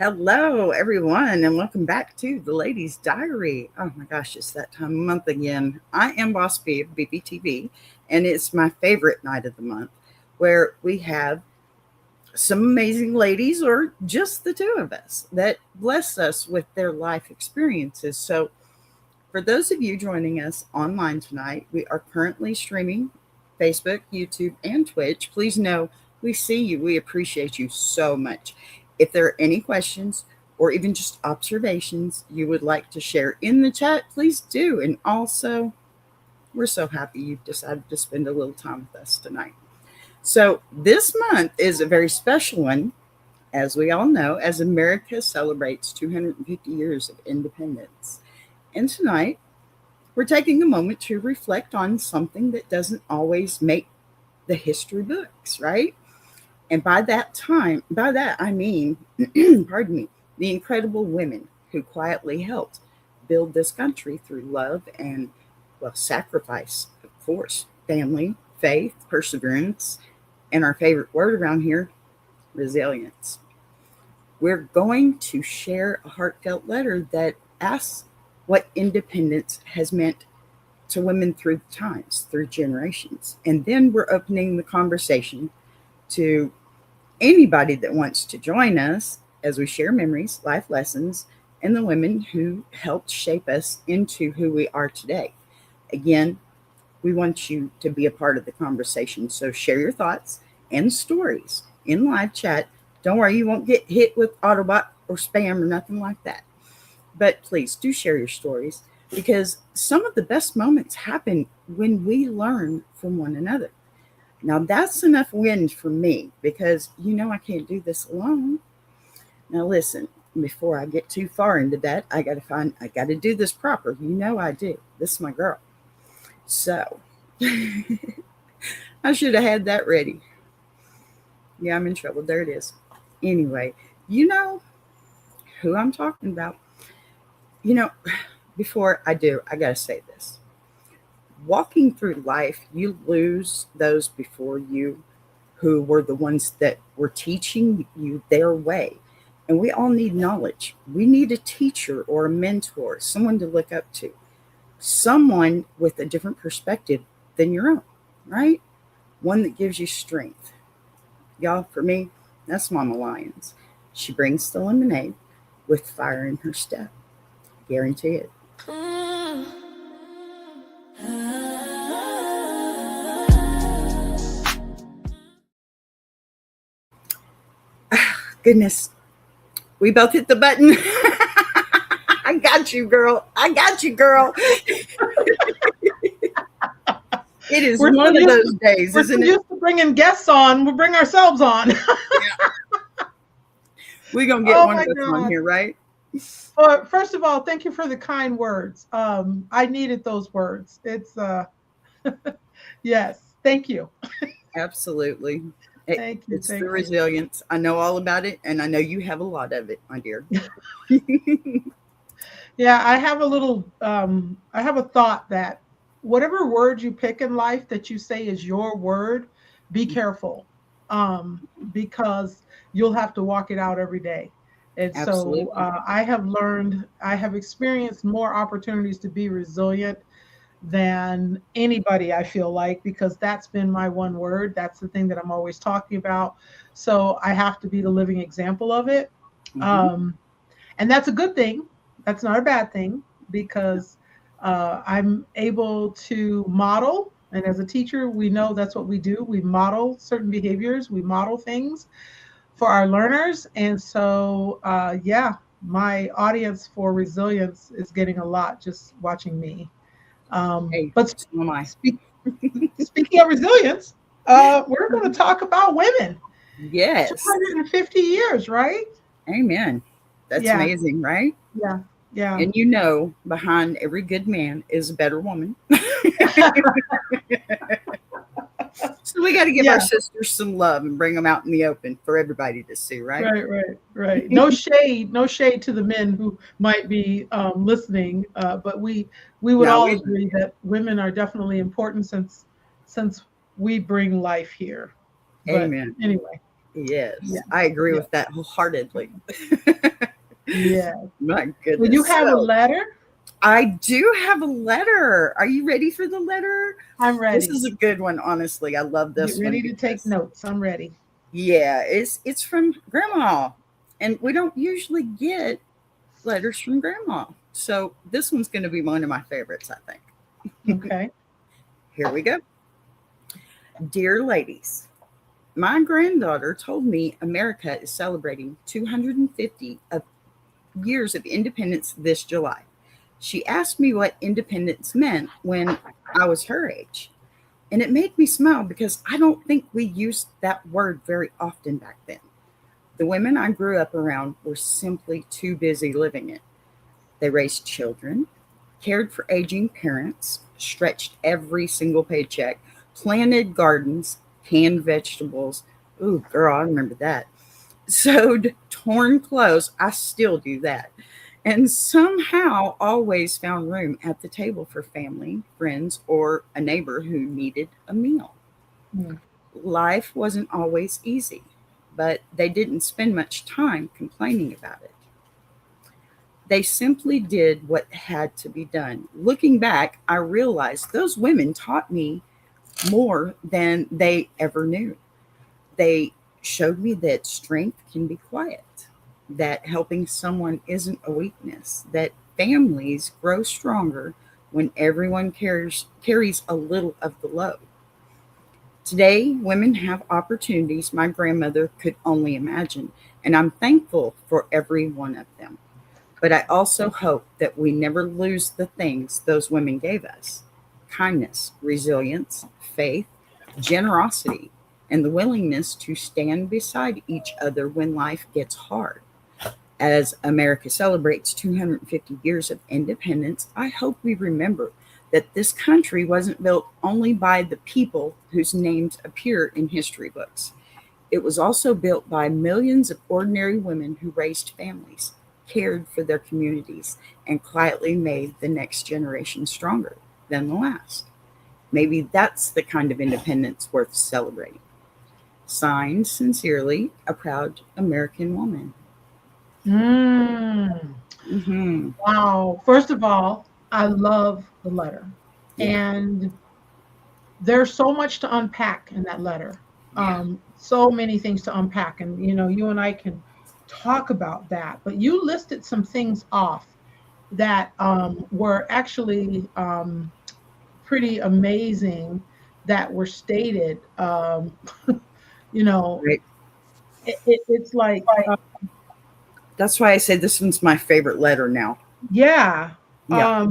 Hello, everyone, and welcome back to the Ladies' Diary. Oh my gosh, it's that time of month again. I am Boss B of BBTV, and it's my favorite night of the month where we have some amazing ladies, or just the two of us, that bless us with their life experiences. So, for those of you joining us online tonight, we are currently streaming Facebook, YouTube, and Twitch. Please know we see you. We appreciate you so much. If there are any questions or even just observations you would like to share in the chat, please do. And also, we're so happy you've decided to spend a little time with us tonight. So, this month is a very special one, as we all know, as America celebrates 250 years of independence. And tonight, we're taking a moment to reflect on something that doesn't always make the history books, right? And by that I mean, pardon me, the incredible women who quietly helped build this country through love and, well, sacrifice, of course, family, faith, perseverance, and our favorite word around here, resilience. We're going to share a heartfelt letter that asks what independence has meant to women through times, through generations. And then we're opening the conversation to anybody that wants to join us as we share memories, life lessons, and the women who helped shape us into who we are today. Again, we want you to be a part of the conversation. So share your thoughts and stories in live chat. Don't worry, you won't get hit with Autobot or spam or nothing like that. But please do share your stories, because some of the best moments happen when we learn from one another. Now, that's enough win for me, because I can't do this alone. Now, listen, before I get too far into that, I got to do this proper. I do. This is my girl. So, I should have had that ready. Yeah, I'm in trouble. There it is. Anyway, you know who I'm talking about. You know, Before I do, I got to say this. Walking through life, you lose those before you who were the ones that were teaching you their way. And we all need knowledge. We need a teacher or a mentor, someone to look up to, someone with a different perspective than your own, right? One that gives you strength. Y'all, for me, that's Mama Lyons. She brings the lemonade with fire in her step. Guarantee it. Goodness, we both hit the button. I got you, girl. I got you, girl. It is one of those days, isn't it? We're used to bringing guests on. We'll bring ourselves on. Yeah. We're going to get one of us on here, right? First of all, thank you for the kind words. I needed those words. It's, yes, thank you. Absolutely. Thank you. It's the resilience. I know all about it, and I know you have a lot of it, my dear. Yeah, I have a thought that whatever word you pick in life that you say is your word, be careful, because you'll have to walk it out every day. And Absolutely. so I have experienced more opportunities to be resilient than anybody, I feel like, because that's been my one word. That's the thing that I'm always talking about. So I have to be the living example of it. Mm-hmm. And that's a good thing. That's not a bad thing, because I'm able to model. And as a teacher, we know that's what we do. We model certain behaviors, we model things for our learners. And so, my audience for resilience is getting a lot just watching me. Hey, But so am I. speaking of resilience, we're going to talk about women. Yes. 250 years, right? Amen. That's amazing, right? Yeah. Yeah. And behind every good man is a better woman. So we got to give our sisters some love and bring them out in the open for everybody to see, right? Right. No shade to the men who might be listening, but we would all agree that women are definitely important since we bring life here. But Amen. anyway. Yes, Yeah. I agree Yeah. with that wholeheartedly. Yeah. My Well, you goodness. have a So letter? I do have a letter. Are you ready for the letter? I'm This ready. is a good one, honestly. I love Get this one ready to take because notes. I'm ready. yeah, it's from grandma. And we don't usually get letters from grandma. So this one's going to be one of my favorites, I think. Okay. Here we go. Dear ladies, my granddaughter told me America is celebrating 250 of years of independence this July. She asked me what independence meant when I was her age. And it made me smile because I don't think we used that word very often back then. The women I grew up around were simply too busy living it. They raised children, cared for aging parents, stretched every single paycheck, planted gardens, canned vegetables. Ooh, girl, I remember that. Sewed torn clothes. I still do that. And somehow always found room at the table for family, friends, or a neighbor who needed a meal. Hmm. Life wasn't always easy, but they didn't spend much time complaining about it. They simply did what had to be done. Looking back, I realized those women taught me more than they ever knew. They showed me that strength can be quiet, that helping someone isn't a weakness, that families grow stronger when everyone carries a little of the load. Today, women have opportunities my grandmother could only imagine, and I'm thankful for every one of them. But I also hope that we never lose the things those women gave us: kindness, resilience, faith, generosity, and the willingness to stand beside each other when life gets hard. As America celebrates 250 years of independence, I hope we remember that this country wasn't built only by the people whose names appear in history books. It was also built by millions of ordinary women who raised families, cared for their communities, and quietly made the next generation stronger than the last. Maybe that's the kind of independence worth celebrating. Signed sincerely, a proud American woman. Mm. Hmm. Wow. First of all, I love the letter. Yeah, And there's so much to unpack in that letter. yeah. So many things to unpack. And, you and I can talk about that. But you listed some things off that were actually pretty amazing that were stated. You know, Right. it's like, That's why I say this one's my favorite letter now. yeah, Yeah.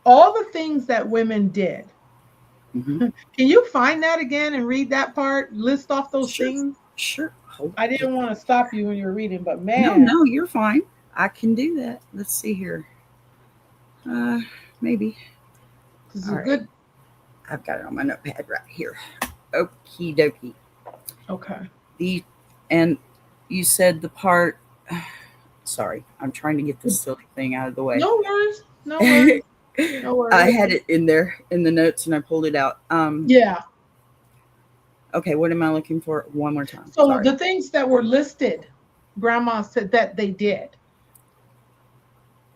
all the things that women did. Hmm. Can you find that again and read that part? List off those Sure. things. Sure. Hold I on. didn't want to stop you when you're reading, but No, man, no, you're fine. I can do that. Let's see here. Uh, maybe. this is All a right. good. I've got it on my notepad right here. Okie dokie. Okay. The and you said the part. Sorry, I'm trying to get this silly thing out of the way. No worries. No I worries. No worries. had it in there in the notes and I pulled it out. Yeah. Okay, what am I looking for? One more time. So Sorry. the things that were listed, Grandma said that they did.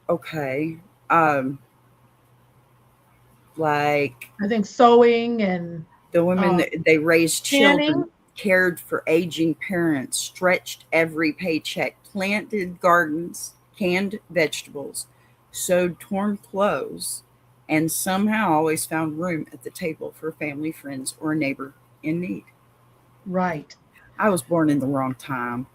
Okay. Um, like I think sewing and the women uh, that they raised children, canning. cared for aging parents, stretched every paycheck, planted gardens, canned vegetables, sewed torn clothes, and somehow always found room at the table for family, friends, or a neighbor in need. Right. I was born in the wrong time.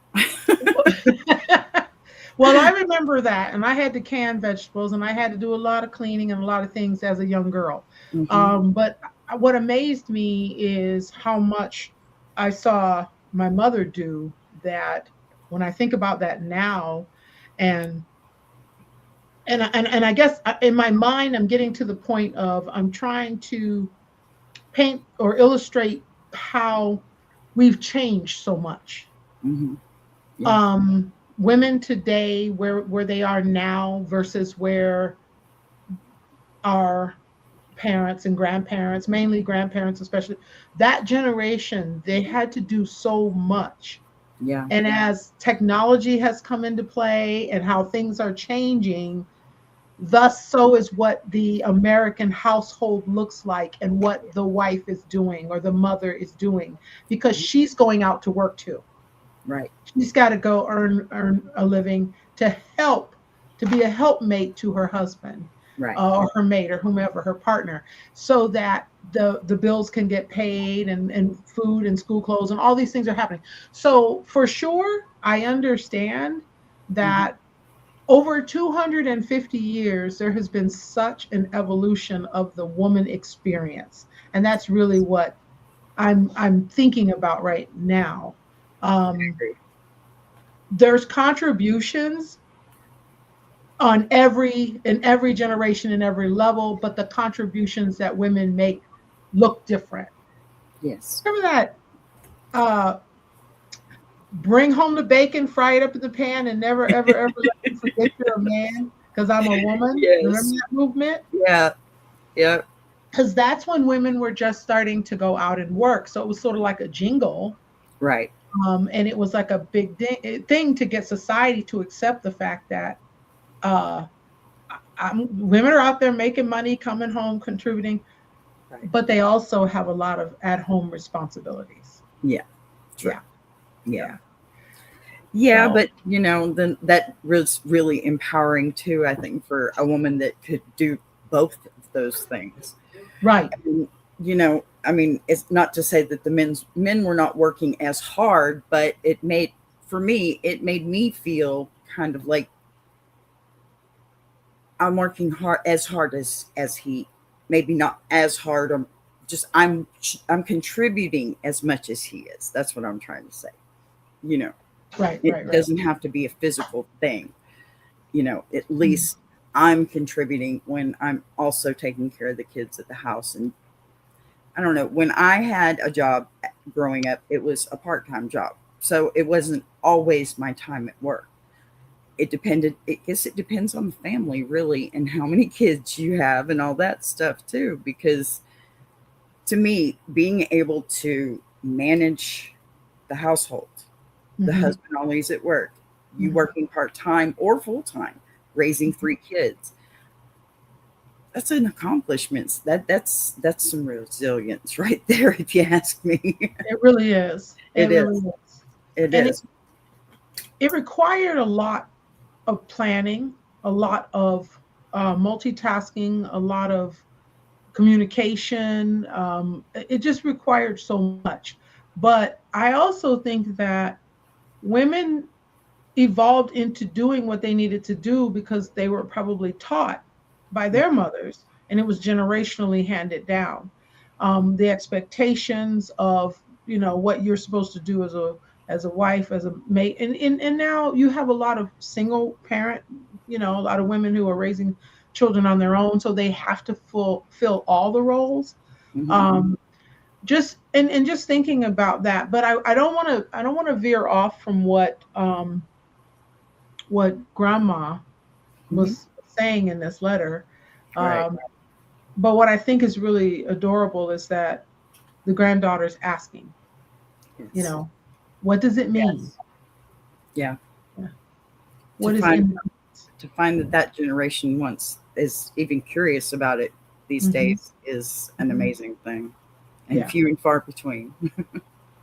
Well, I remember that, and I had to can vegetables, and I had to do a lot of cleaning and a lot of things as a young girl. Hmm. But what amazed me is how much I saw my mother do. That when I think about that now, and and I guess in my mind, I'm getting to the point of I'm trying to paint or illustrate how we've changed so much. Hmm. Yeah. Women today, where they are now versus where our parents and grandparents, mainly grandparents especially, that generation, they had to do so much Yeah. And as technology has come into play and how things are changing, thus so is what the American household looks like and what the wife is doing or the mother is doing, because she's going out to work too. Right. She's got to go earn a living to help, to be a helpmate to her husband, Right. or her mate or whomever, her partner, so that the bills can get paid, and food and school clothes and all these things are happening. So for sure, I understand Hmm. that over 250 years, there has been such an evolution of the woman experience. And that's really what I'm thinking about right now. I Um, agree. there's contributions on every in every generation in every level, but the contributions that women make look different. Yes. Remember that, uh, bring home the bacon, fry it up in the pan, and never ever ever let me forget you're a man because I'm a woman. Remember Yes. that movement? Yeah. Yeah. Because that's when women were just starting to go out and work. So it was sort of like a jingle. Right. And it was like a big thing to get society to accept the fact that, uh, women are out there making money, coming home, contributing, Right. but they also have a lot of at home responsibilities. Yeah. True. Yeah. Yeah. Yeah. Yeah, So, but then that was really empowering too, I think, for a woman that could do both of those things. right. And, I mean, it's not to say that the men were not working as hard, but it made me feel kind of like I'm working hard as he, maybe not as hard, or just I'm contributing as much as he is. That's what I'm trying to say. You know, Right. it Right. Right. doesn't have to be a physical thing. At Mm. least I'm contributing when I'm also taking care of the kids at the house. And I don't know, when I had a job growing up, it was a part-time job. So it wasn't always my time at work. I guess it depends on the family really and how many kids you have and all that stuff too. Because to me, being able to manage the household, the Mm-hmm. husband always at work, you Mm-hmm. working part-time or full-time, raising three kids, that's an accomplishment. That's some resilience right there, if you ask me. It really is. It It really is. is. It And it, is. it required a lot of planning, a lot of multitasking, a lot of communication. It just required so much. But I also think that women evolved into doing what they needed to do because they were probably taught by their mothers, and it was generationally handed down. The expectations of, what you're supposed to do as a wife, as a mate, and now you have a lot of single parent, a lot of women who are raising children on their own, so they have to fill all the roles. Hmm. Um, just and just thinking about that, but I don't want to veer off from what grandma Hmm. was saying in this letter. Right. Um, but what I think is really adorable is that the granddaughter's asking, you Yes. know, what does it mean? Yes. Yeah. Yeah. To What is find in? to find that generation once is even curious about it these Mm-hmm, days is an mm-hmm. amazing thing, and Yeah, few and far between.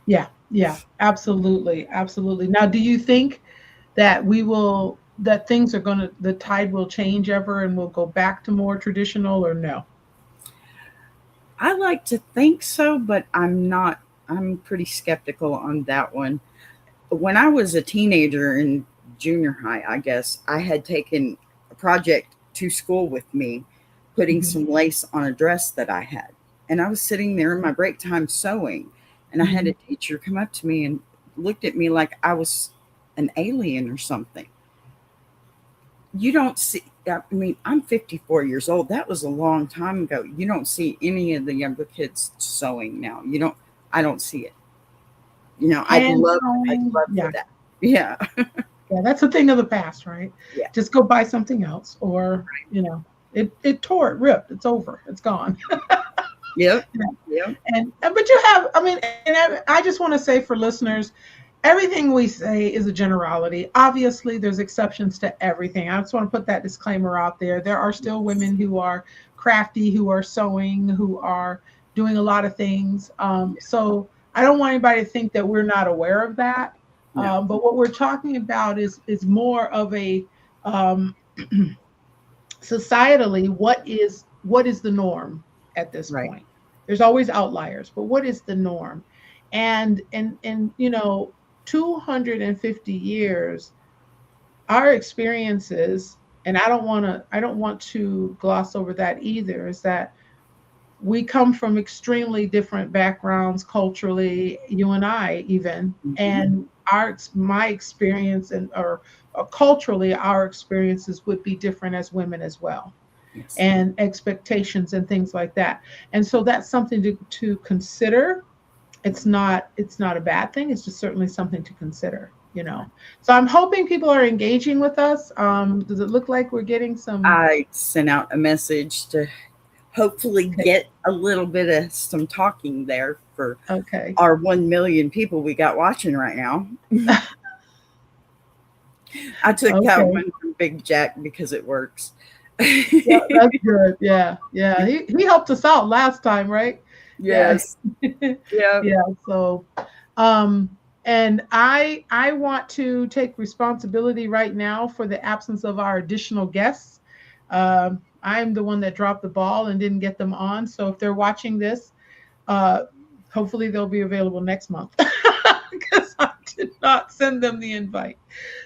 yeah, yeah, absolutely, absolutely. Now, do you think that the tide will change ever and we'll go back to more traditional, or no? I like to think so, but I'm not. I'm pretty skeptical on that one. When I was a teenager in junior high, I guess I had taken a project to school with me, putting Mm-hmm, some lace on a dress that I had. And I was sitting there in my break time sewing, and I had mm-hmm. a teacher come up to me and looked at me like I was an alien or something. You don't see, I mean, I'm 54 years old. That was a long time ago. You don't see any of the younger kids sewing now. I don't see it. Hand I'd sewing, love for yeah, that. Yeah. yeah, that's a thing of the past, right? Yeah. Just go buy something else, or it tore, it ripped, it's over, it's gone. Yep. Yeah. Yep. And but you have, I mean, and I just want to say for listeners, everything we say is a generality. Obviously, there's exceptions to everything. I just want to put that disclaimer out there. There are still women who are crafty, who are sewing, who are doing a lot of things. So I don't want anybody to think that we're not aware of that. No. But what we're talking about is more of a um, societally, what is the norm at this Right. point? There's always outliers, but what is the norm? And 250 years, our experiences, and I don't want to gloss over that either, is that we come from extremely different backgrounds culturally, you and I even, Mm-hmm. and my experience or culturally our experiences would be different as women as well, Yes. and expectations and things like that. And so that's something to consider. It's not a bad thing. It's just certainly something to consider. So I'm hoping people are engaging with us. Does it look like we're getting some? I sent out a message to hopefully Okay. get a little bit of some talking there for Okay. our 1 million people we got watching right now. I took that Okay. one from Big Jack because it works. Yeah, that's good. Yeah, yeah. He helped us out last time, right? Yeah. Yes. Yeah. Yeah. So, um, and I want to take responsibility right now for the absence of our additional guests. I'm the one that dropped the ball and didn't get them on. So if they're watching this, uh, hopefully they'll be available next month because I did not send them the invite,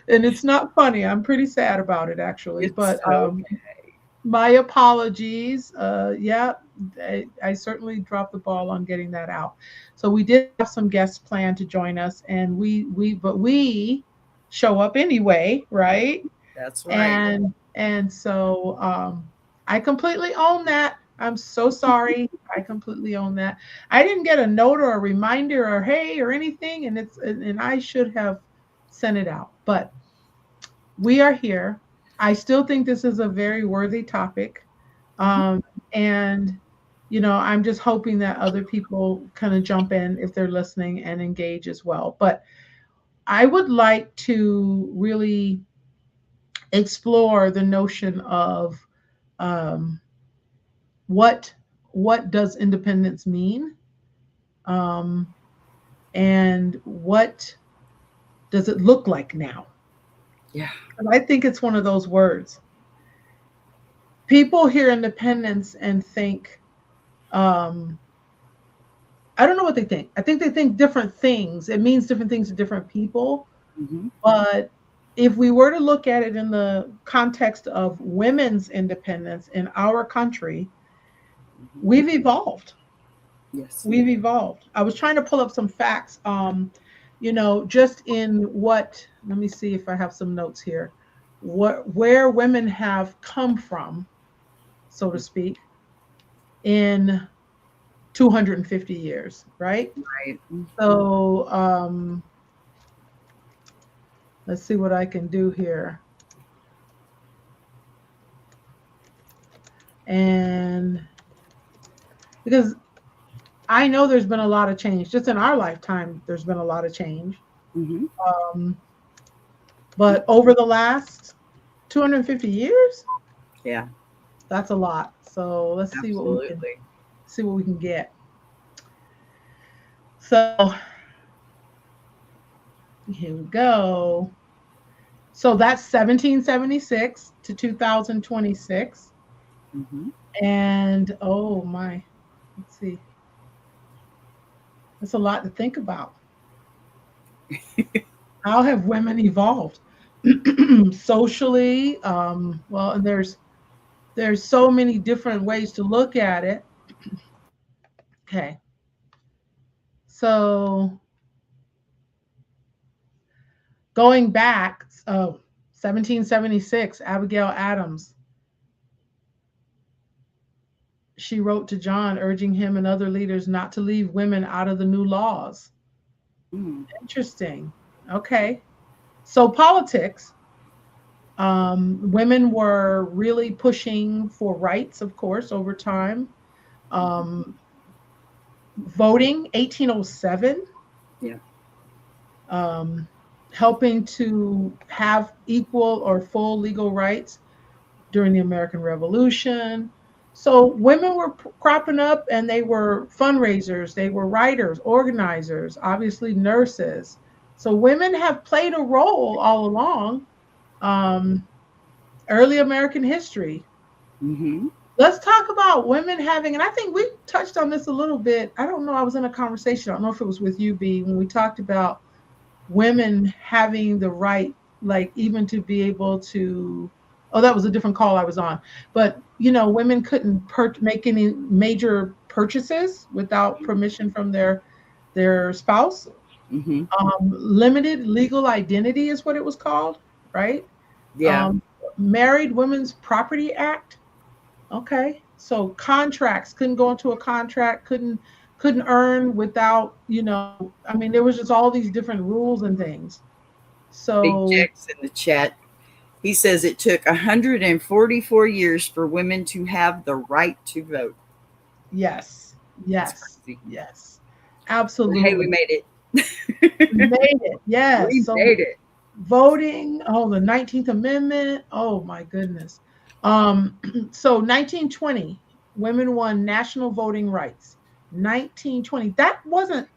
and it's not funny. I'm pretty sad about it actually, It's but okay. my apologies. Yeah, I certainly dropped the ball on getting that out. So we did have some guests planned to join us, and we show up anyway, right? That's right. And so I completely own that. I'm so sorry. I completely own that. I didn't get a note or a reminder or hey or anything, and I should have sent it out, but we are here. I still think this is a very worthy topic. Mhm. Um, and, I'm just hoping that other people kind of jump in if they're listening and engage as well. But I would like to really explore the notion of um, what what does independence mean, um, and what does it look like now? Yeah. And I think it's one of those words. People hear independence and think, um, I don't know what they think. I think they think different things. It means different things to different people. Hmm. But if we were to look at it in the context of women's independence in our country, Hmm. we've evolved. Yes. We've evolved. I was trying to pull up some facts, just in let me see if I have some notes here, where women have come from, so to speak, in 250 years, right? Right. So let's see what I can do here. And because I know there's been a lot of change, just in our lifetime, there's been a lot of change. Hmm. Um, but over the last 250 years, Yeah. that's a lot. So let's Absolutely. see what we can get. So here we go. So that's 1776 to 2026. Hmm. And oh my, let's see. That's a lot to think about. How have women evolved socially? Well, and there's so many different ways to look at it. Okay, so going back, 1776, Abigail Adams, she wrote to John urging him and other leaders not to leave women out of the new laws. Mm. Interesting. Okay, so politics. Women were really pushing for rights, of course, over time. Hmm. Um, Voting, 1807. Yeah. um, helping to have equal or full legal rights during the American Revolution. So women were cropping up and they were fundraisers, they were writers, organizers, obviously nurses. So women have played a role all along. Um, Early American history. Mm-hmm. Let's talk about women having, and I think we touched on this a little bit. I don't know, I was in a conversation, I don't know if it was with you, B, when we talked about women having the right, like even to be able to, oh, that was a different call I was on. But, women couldn't make any major purchases without permission from their spouse. Mm-hmm. Limited legal identity is what it was called, right? Yeah. Um, Married Women's Property Act. Okay. So contracts, couldn't go into a contract, couldn't earn without, I mean, there was just all these different rules and things. Big So Jack's in the chat. He says it took 144 years for women to have the right to vote. yes, That's yes, crazy. yes. But hey, we Absolutely. made it. We made it. Yes. We So made it. voting, oh, the 19th Amendment. Oh my goodness. Um, so 1920, women won national voting rights. 1920. That wasn't,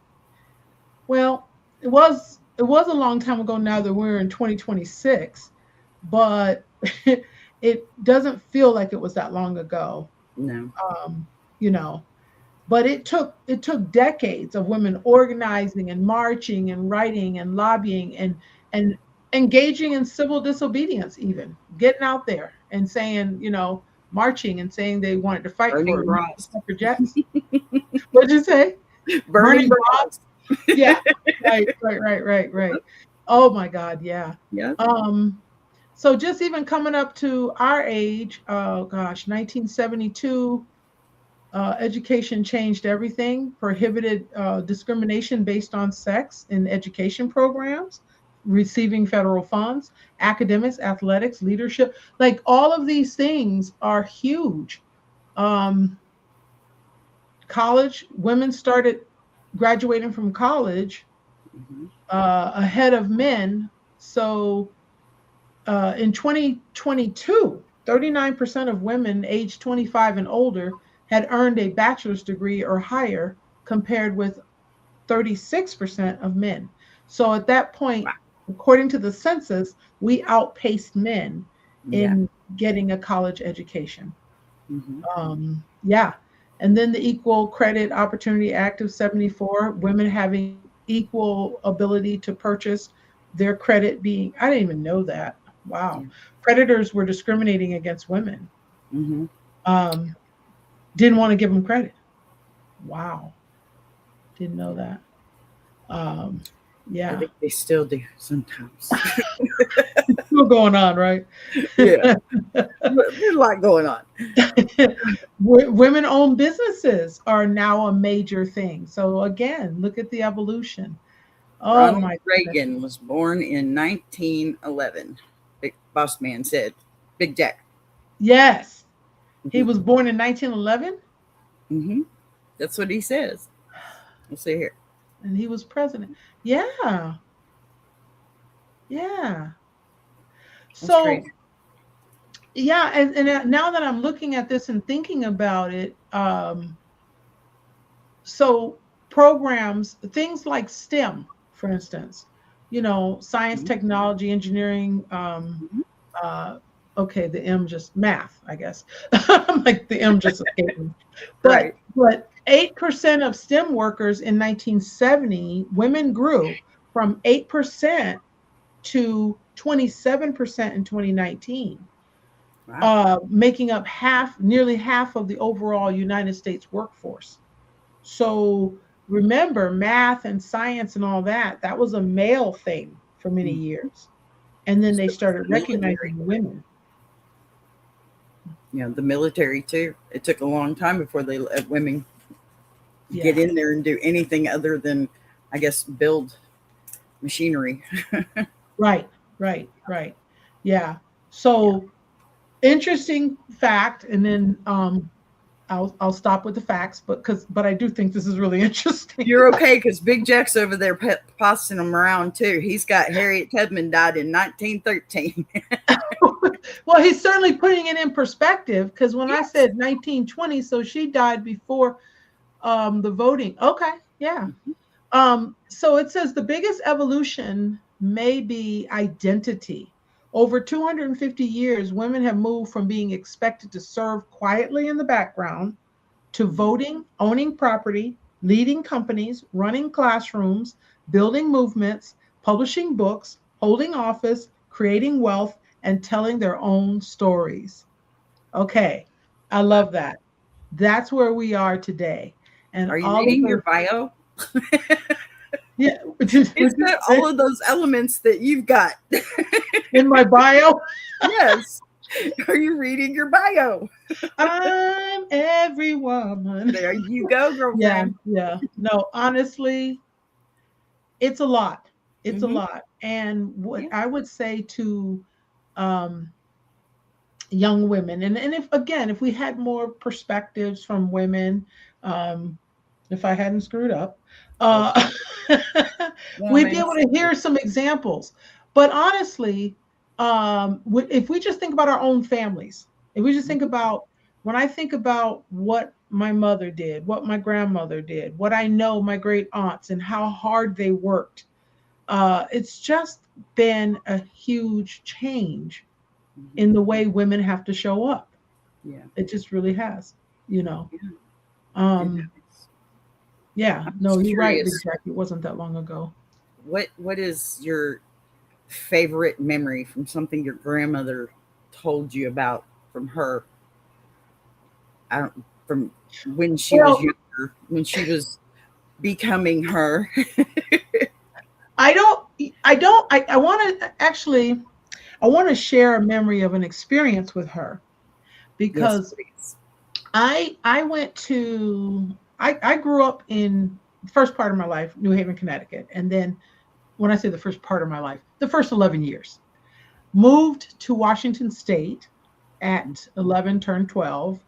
well, it was a long time ago now that we're in 2026, but it doesn't feel like it was that long ago. No. Um, you know, but it took decades of women organizing and marching and writing and lobbying and engaging in civil disobedience, even getting out there and saying, marching and saying they wanted to fight Burning for bras. suffragettes. What'd you say? Burning Burning. bras. Yeah, right, right, right, right, right. Oh my God, yeah. Yeah. Um, so just even coming up to our age, oh gosh, 1972, education changed everything, prohibited discrimination based on sex in education programs, receiving federal funds, academics, athletics, leadership. Like all of these things are huge. Um, College, women started graduating from college Mm-hmm. ahead of men. So in 2022, 39% of women aged 25 and older had earned a bachelor's degree or higher, compared with 36% of men. So at that point, Wow. according to the census, we outpaced men Yeah. in getting a college education. Mm-hmm. Yeah. And then the Equal Credit Opportunity Act of 74, women having equal ability to purchase, their credit being, I didn't even know that. Wow. Yeah. Creditors were discriminating against women, Mm-hmm. um, didn't want to give them credit. Wow. Didn't know Yeah. that. Um, I yeah. think they still do sometimes. Still going on, right? Yeah. There's a lot going on. Women owned businesses are now a major thing. So again, look at the evolution. Oh Ronald my goodness. Reagan was born in 1911. Big Boss Man said. Big Jack. Yes. He Mm-hmm. was born in 1911 Mm-hmm. That's what he says. Let's see here. and he was president. Yeah. Yeah. That's So, crazy. yeah. And now that I'm looking at this and thinking about it, so programs, things like STEM, for instance, science, Mm-hmm. technology, engineering, Mm-hmm. uh, okay, the M just math, I guess. I'm like the M just escaped me. But Right. but 8% of STEM workers in 1970, women grew from 8% to 27% in 2019, Wow. making up nearly half of the overall United States workforce. So remember, math and science and all that, that was a male thing for many Mm. years. And then they So was the started military. recognizing women. The military too. It took a long time before they let women get Yeah. in there and do anything other than, I guess, build machinery. Right, right, right. Yeah. Yeah. So interesting fact. And then I'll stop with the facts, but I do think this is really interesting. You're okay because Big Jack's over there passing them around too. He's got Harriet Tubman died in 1913. Well, he's certainly putting it in perspective because when I Yes. said 1920, so she died before the voting. Okay, yeah. So it says the biggest evolution may be identity. Over 250 years, women have moved from being expected to serve quietly in the background to voting, owning property, leading companies, running classrooms, building movements, publishing books, holding office, creating wealth, and telling their own stories. Okay, I love that. That's where we are today. And Are you all of reading your the, bio? yeah, It's got all of those elements that you've got. in my bio, Yes. Are you reading your bio? I'm every woman. There you go, Yeah, girlfriend. yeah. No, honestly, it's a lot. It's a Hmm. lot. And what Yeah. I would say to um, young women, and if again, if we had more perspectives from women, um, if I hadn't screwed up, Okay. uh, we'd be Woman. able to hear some examples. But honestly, if we just think about our own families, if we just think Mhm. about when I think about what my mother did, what my grandmother did, what I know my great aunts and how hard they worked, it's just been a huge change Mhm. in the way women have to show up. Yeah. It just really has, you know. Yeah. It Um, is. yeah, I'm no, just you're right, Big curious. Jack. It wasn't that long ago. What is your favorite memory from something your grandmother told you about from her? I don't, from when she was Well, younger, when she was becoming her. I don't, I want to actually, I want to share a memory of an experience with her Yes, because please. I went to, I grew up in the first part of my life, New Haven, Connecticut. And then when I say the first part of my life, the first 11 years, moved to Washington State at 11, turned 12.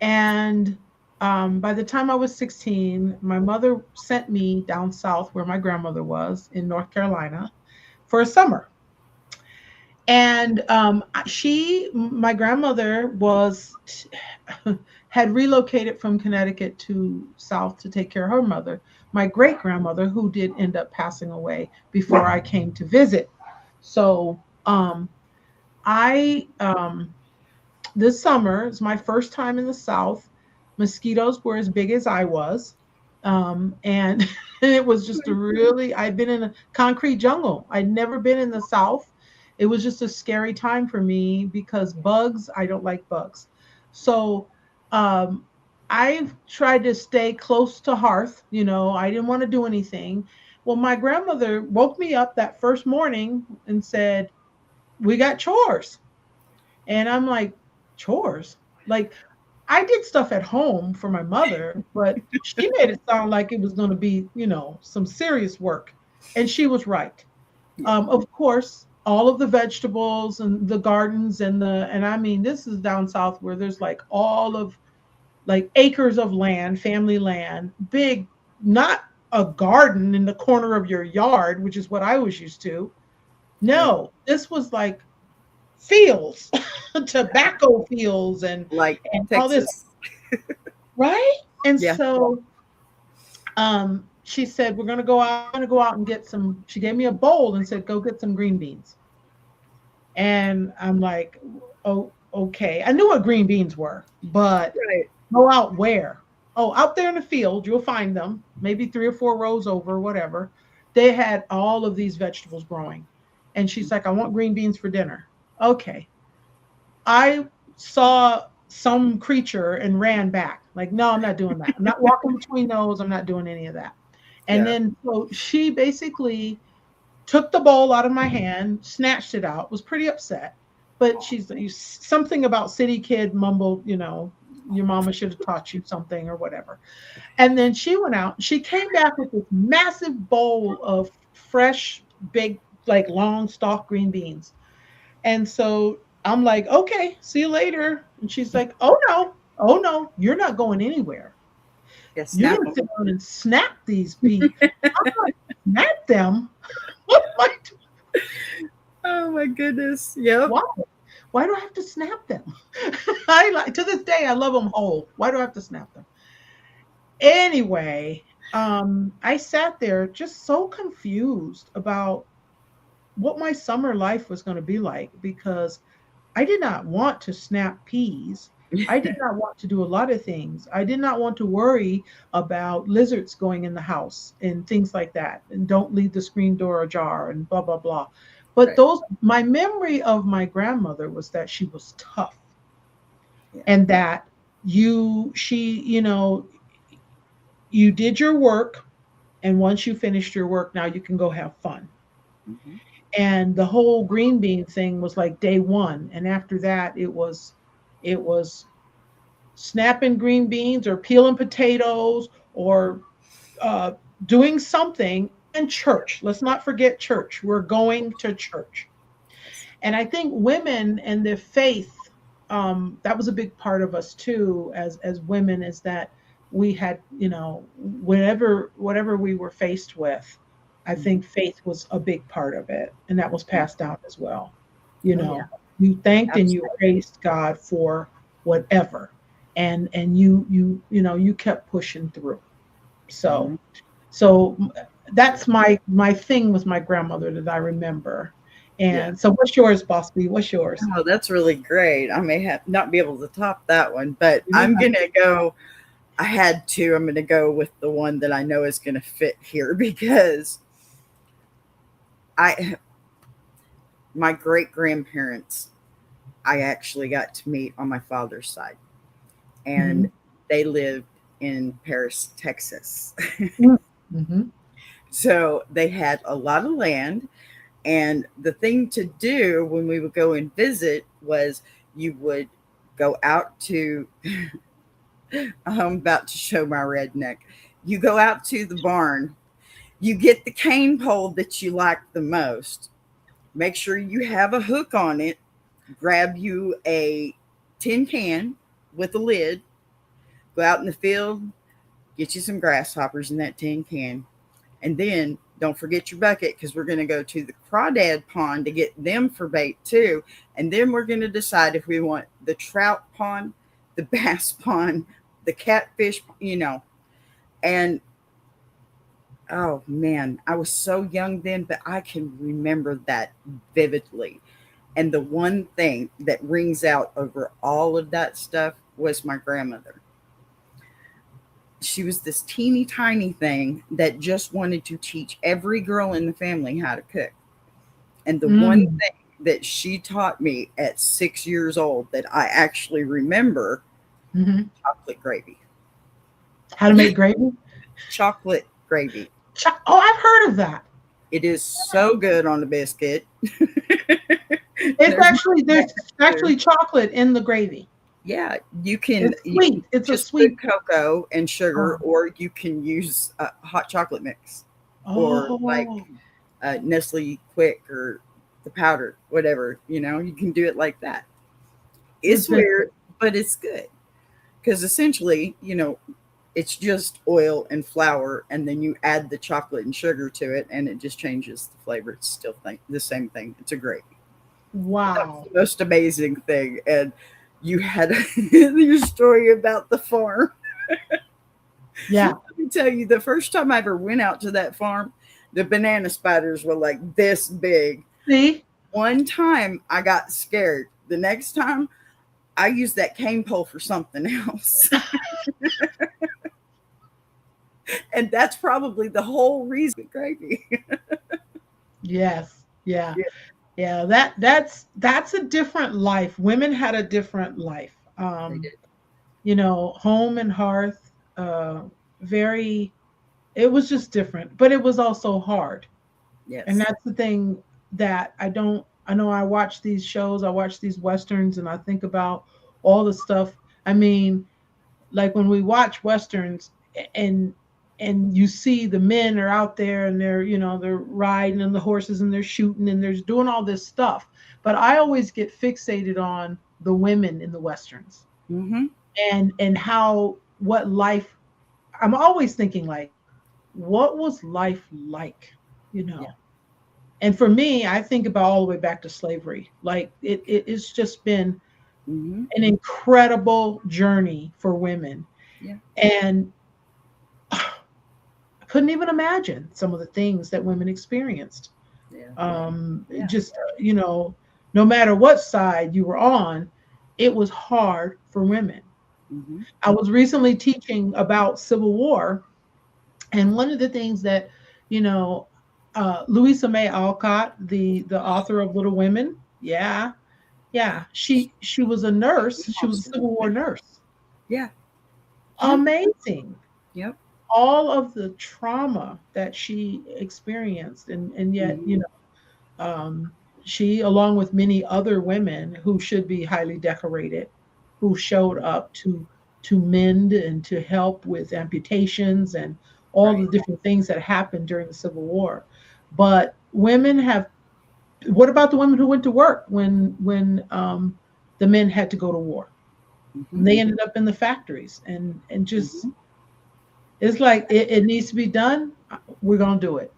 And by the time I was 16, my mother sent me down south where my grandmother was in North Carolina for a summer. And my grandmother had relocated from Connecticut to South to take care of her mother, my great grandmother, who did end up passing away before I came to visit. So I this summer is my first time in the South. Mosquitoes were as big as I was. And it was just I'd been in a concrete jungle. I'd never been in the South. It was just a scary time for me because I don't like bugs. So um, I've tried to stay close to hearth. I didn't want to do anything. Well, my grandmother woke me up that first morning and said, "We got chores." And I'm like, chores? Like, I did stuff at home for my mother, but she made it sound like it was going to be, some serious work. And she was right. Yeah. Of course, all of the vegetables and the gardens and I mean, this is down south where there's like all of like acres of land, family land, big, not a garden in the corner of your yard, which is what I was used to. Yeah. No, this was like fields, tobacco fields, Like and all this, Texas. right? And Yeah. so she said, "We're gonna go out and get some." She gave me a bowl and said, "Go get some green beans." And I'm like, "Oh, okay." I knew what green beans were, but Right. go out where? Oh, out there in the field, you'll find them, maybe 3 or 4 rows over, whatever. They had all of these vegetables growing. And she's like, "I want green beans for dinner." Okay. I saw some creature and ran back. Like, no, I'm not doing that. I'm not walking between those. I'm not doing any of that. And Yeah. then so she basically took the bowl out of my hand, snatched it out, was pretty upset. But she's something about city kid mumbled, your mama should have taught you something or whatever. And then she went out. She came back with this massive bowl of fresh, big, like long stalk green beans. And so I'm like, "Okay, see you later." And she's like, "Oh no." Oh no, you're not going anywhere. Yeah, You're snap going to sit them. down and snap these peas. I'm going to snap them. What am I Oh my goodness. Yep. Why? Why do I have to snap them? I like to this day I love them whole. Why do I have to snap them? Anyway, I sat there just so confused about what my summer life was going to be like because I did not want to snap peas. I did not want to do a lot of things. I did not want to worry about lizards going in the house and things like that. And don't leave the screen door ajar and blah, blah, blah. But Right. my memory of my grandmother was that she was tough Yeah. and that you know, you did your work. And once you finished your work, now you can go have fun. Hmm. And the whole green bean thing was like day one. And after that, it was snapping green beans or peeling potatoes or uh, doing something and church. Let's not forget church. We're going to church. Yes. And I think women and their faith, that was a big part of us too, as women, is that we had, you know, whatever we were faced with, I Hmm. think faith was a big part of it, and that was Hmm. passed down as well. You Oh yeah. know, you thanked and you Absolutely. praised God for whatever, and you kept pushing through. So Hmm. so that's my thing with my grandmother that I remember. Yeah. And so what's yours, Boss B? What's yours? Oh, that's really great. I may have not be able to top that one, but You don't I'm have gonna go. I had to. I'm gonna go with the one that I know is gonna fit here because I my great grandparents I actually got to meet on my father's side, and to. they lived in Paris, Texas. Mhm. Mhm. So they had a lot of land. And the thing to do when we would go and visit was you would go out to, I'm about to show my redneck. You go out to the barn, you get the cane pole that you like the most, make sure you have a hook on it, grab you a tin can with a lid, go out in the field, get you some grasshoppers in that tin can, and then don't forget your bucket because we're going to go to the crawdad pond to get them for bait too. And then we're going to decide if we want the trout pond, the bass pond, the catfish, you know. And oh man, I was so young then, but I can remember that vividly. And the one thing that rings out over all of that stuff was my grandmother. She was this teeny tiny thing that just wanted to teach every girl in the family how to cook. And the one Mm. thing that she taught me at 6 years old that I actually remember, Mhm. chocolate gravy. How to make gravy? Chocolate gravy. Oh, I've heard of that. It is so good on a biscuit. It's There's actually nothing there's better too. actually chocolate in the gravy. Yeah, you can It's sweet. It's a just put sweet. cocoa and sugar, Oh, or you can use hot chocolate mix, or like oh, Nestle Quick or the powder, whatever. You can do it like that. with It's weird, biscuit. but it's good because essentially, it's just oil and flour, and then you add the chocolate and sugar to it, and it just changes the flavor. It's still the same thing. It's a gravy. But that was Wow. the most amazing thing. And you had your story about the farm. Yeah. Let me tell you, the first time I ever went out to that farm, the banana spiders were like this big. See? One time I got scared. The next time I used that cane pole for something else. And that's probably the whole reason gravy. Yes. Yeah. Yeah, Yeah. That's a different life. Women had a different life. they did. Home and hearth, uh, very, it was just different, but it was also hard. And Yes. that's the thing that I know I watch these shows, I watch these Westerns, and I think about all the stuff. I mean, like when we watch Westerns and and you see the men are out there and they're riding on the horses and they're shooting and they're doing all this stuff. But I always get fixated on the women in the Westerns. Mm-hmm. and how what life, I'm always thinking like, what was life like, you Yeah. know? And for me, I think about all the way back to slavery. Like it's just been Hmm. an incredible journey for women. Yeah. And I couldn't even imagine some of the things that women experienced. Yeah. It Yeah. just, no matter what side you were on, it was hard for women. Hmm. I was recently teaching about Civil War, and one of the things that, you know, Louisa May Alcott, the author of Little Women, yeah, yeah, she was a nurse. She was a Awesome. Civil War nurse. Yeah. Yeah. Amazing. Yep. All of the trauma that she experienced, and yet, Hmm. um, she, along with many other women who should be highly decorated, who showed up to mend and to help with amputations and all the Right. different things that happened during the Civil War. But women have. What about the women who went to work when the men had to go to war? Hmm. And they ended up in the factories, and just, Hmm. it's like it needs to be done. We're gonna do it.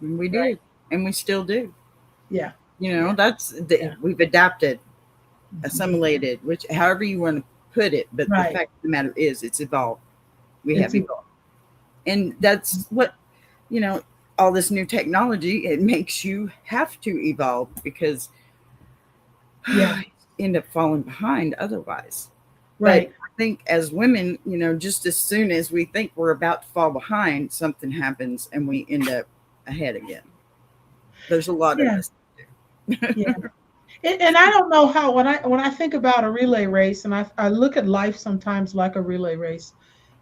And we Right. did, and we still do. Yeah. You know, Yeah. that's Yeah. we've adapted, Mhm. assimilated, which however you want to put it. But the Right. fact of the matter is, it's evolved. We It's have evolved. evolved, and that's what you know. All this new technology, it makes you have to evolve because Yeah. you end up falling behind otherwise. But Right. I think as women, just as soon as we think we're about to fall behind, something happens and we end up ahead again. There's a lot of Yeah. us. Yeah. And I don't know how, when I think about a relay race, and I look at life sometimes like a relay race,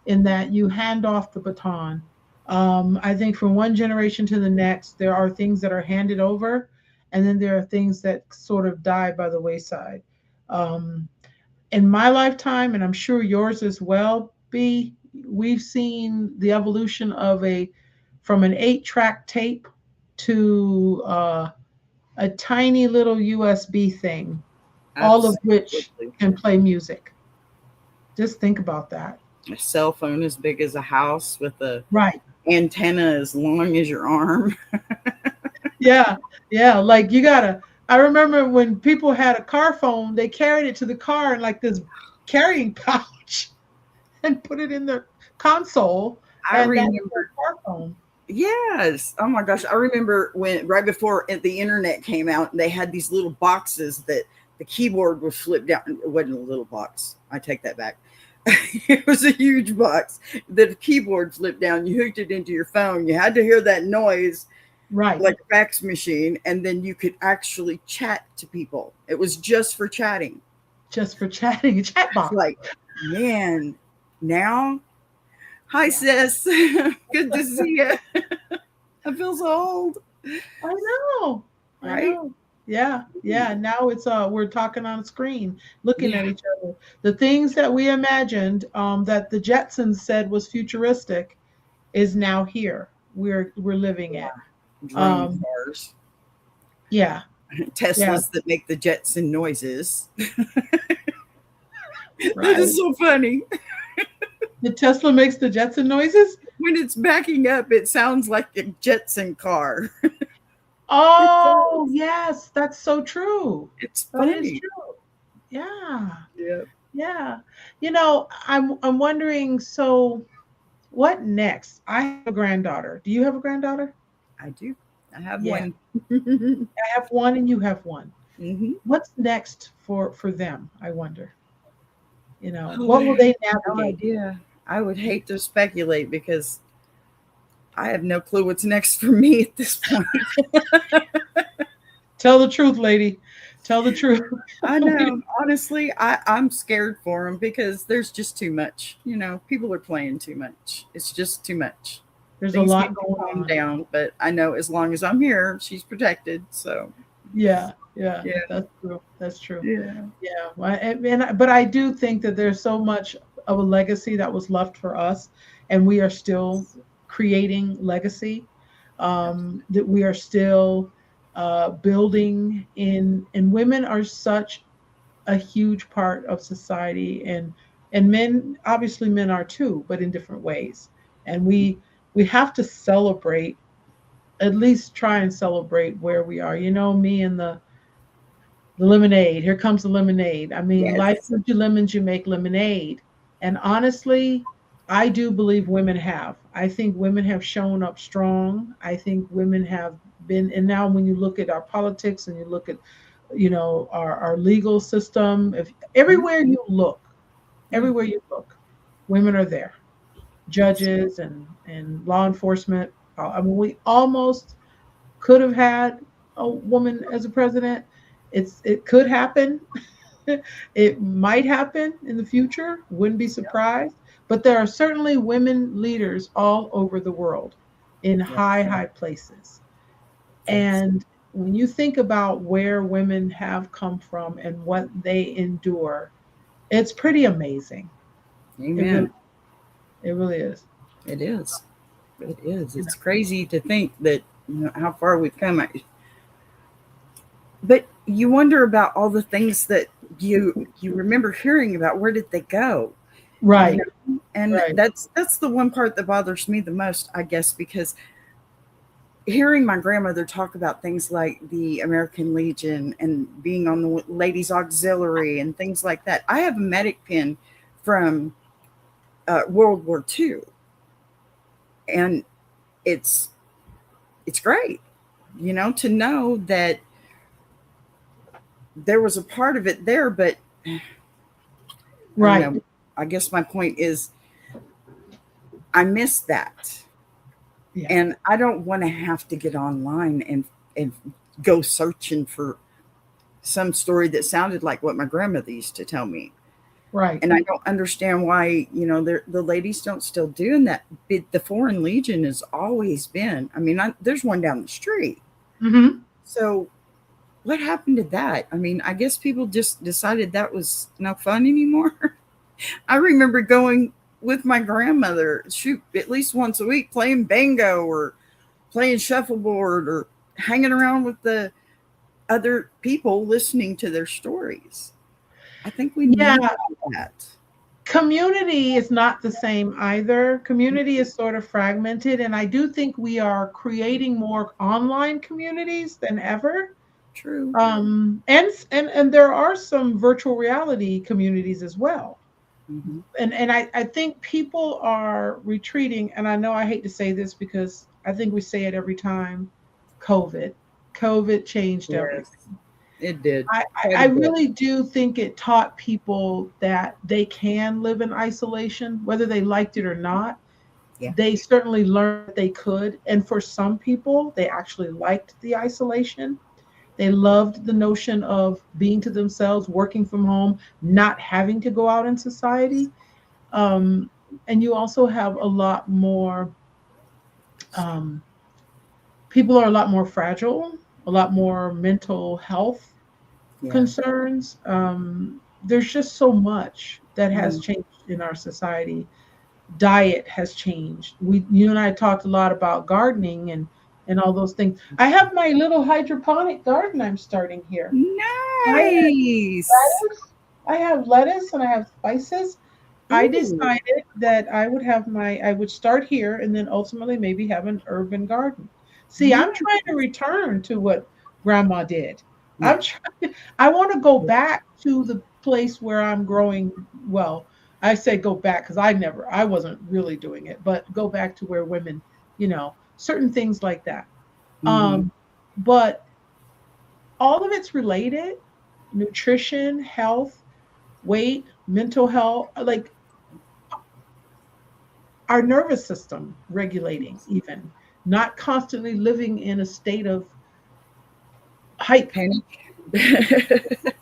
in that you hand off the baton. I think from one generation to the next, there are things that are handed over, and then there are things that sort of die by the wayside. Um, in my lifetime, and I'm sure yours as well, B, we've seen the evolution of from an 8-track tape to a tiny little USB thing, all of which Absolutely. can play music. Just think about that. A cell phone as big as a house with a Right. antenna as long as your arm. Yeah. Yeah. Like you gotta, I remember when people had a car phone, they carried it to the car in like this carrying pouch and put it in their console. I And that was their remember, car phone. yes. Oh my gosh. I remember when right before the internet came out, they had these little boxes that the keyboard was flipped down. It wasn't a little box. I take that back. It was a huge box. The keyboard flipped down. You hooked it into your phone. You had to hear that noise Right. like a fax machine, and then you could actually chat to people. It was just for chatting. Just for chatting, a chat It's box. like, man, now, hi Yeah. sis, good to see you. I feel so old, I know. I right? know. Yeah, yeah. Now it's we're talking on a screen, looking Yeah, at each other. The things that we imagined, that the Jetsons said was futuristic, is now here. We're living it. drone Um, cars, yeah, yeah, Teslas that make the Jetson noises. That right. is so funny. The Tesla makes the Jetson noises. When it's backing up, it sounds like a Jetson car. It Oh, does. yes, that's so true. It's That is funny. true. Yeah, Yeah, yeah. I'm wondering. So, what next? I have a granddaughter. Do you have a granddaughter? I do. I have Yeah, one. I have one, and you have one. Hmm. What's next for them? I wonder. Oh, What will they no navigate? idea. I would hate to speculate because I have no clue what's next for me at this point. Tell the truth, lady. Tell the truth. I We- know. Honestly, I'm scared for them because there's just too much. People are playing too much. It's just too much. There's a Things lot need to going calm on. down, but I know as long as I'm here, she's protected. So, Yeah, yeah, yeah, that's true. That's true. yeah, Yeah, but I do think that there's so much of a legacy that was left for us, and we are still creating legacy. absolutely. That we are still building in, and women are such a huge part of society, and And men, obviously men are too, but in different ways. And we have to celebrate, at least try and celebrate where we are. You know, me and the lemonade. Here comes the lemonade. I mean, life Yes. gives you lemons, you make lemonade. And honestly, I do believe women have. I think women have shown up strong. I think women have been, and now when you look at our politics and you look at, you know, our legal system, if Mhm. everywhere you look, Yeah. everywhere you look, women are there. Yes. Judges and law enforcement. I mean, we almost could have had a woman as a president. It could happen. It might happen in the future. Wouldn't be surprised. But there are certainly women leaders all over the world in high, Yes. high places. Yes. And when you think about where women have come from and what they endure, it's pretty amazing. It really, Amen. it really is. It is. It is. You know? It's crazy to think that how far we've come. But you wonder about all the things that you remember hearing about. Where did they go? You Right, know, and right. that's the one part that bothers me the most, I guess, because hearing my grandmother talk about things like the American Legion and being on the ladies auxiliary and things like that. I have a medic pin from World War II, and it's it's great, to know that there was a part of it there. But I don't Right. know. I guess my point is I miss that, Yeah. and I don't want to have to get online and go searching for some story that sounded like what my grandmother used to tell me. Right. And I don't understand why, the ladies don't still doing that. The Foreign Legion has always been. I mean, there's one down the street. Hmm. So what happened to that? I mean, I guess people just decided that was no fun anymore. I remember going with my grandmother, shoot, at least once a week, playing bingo or playing shuffleboard or hanging around with the other people listening to their stories. I think we Yeah. need that. Community is not the same either. Community is sort of fragmented, and I do think we are creating more online communities than ever. True. And there are some virtual reality communities as well. Hmm. And I think people are retreating, and I know I hate to say this because I think we say it every time. COVID. COVID changed Yes, everything. it did I, quite I a bit. really do think it taught people that they can live in isolation, whether they liked it or not. Yeah. They certainly learned that they could. And for some people, they actually liked the isolation. They loved the notion of being to themselves, working from home, not having to go out in society. Um, and you also have a lot more, um, people are a lot more fragile, a lot more mental health Yeah. concerns. There's just so much that has Mm. changed in our society. Diet has changed. You and I talked a lot about gardening and all those things. I have my little hydroponic garden I'm starting here. I have Nice. lettuce, I have lettuce and I have spices. I Ooh. decided that I would start here and then ultimately maybe have an urban garden. See, I'm Nice. trying to return to what grandma did. I'm trying I want to go Yeah. back to the place where I'm growing. Well, I say go back because I wasn't really doing it, but go back to where women, certain things like that. Hmm. Um, but all of it's related: nutrition, health, weight, mental health, like our nervous system regulating, even not constantly living in a state of hype. Panic.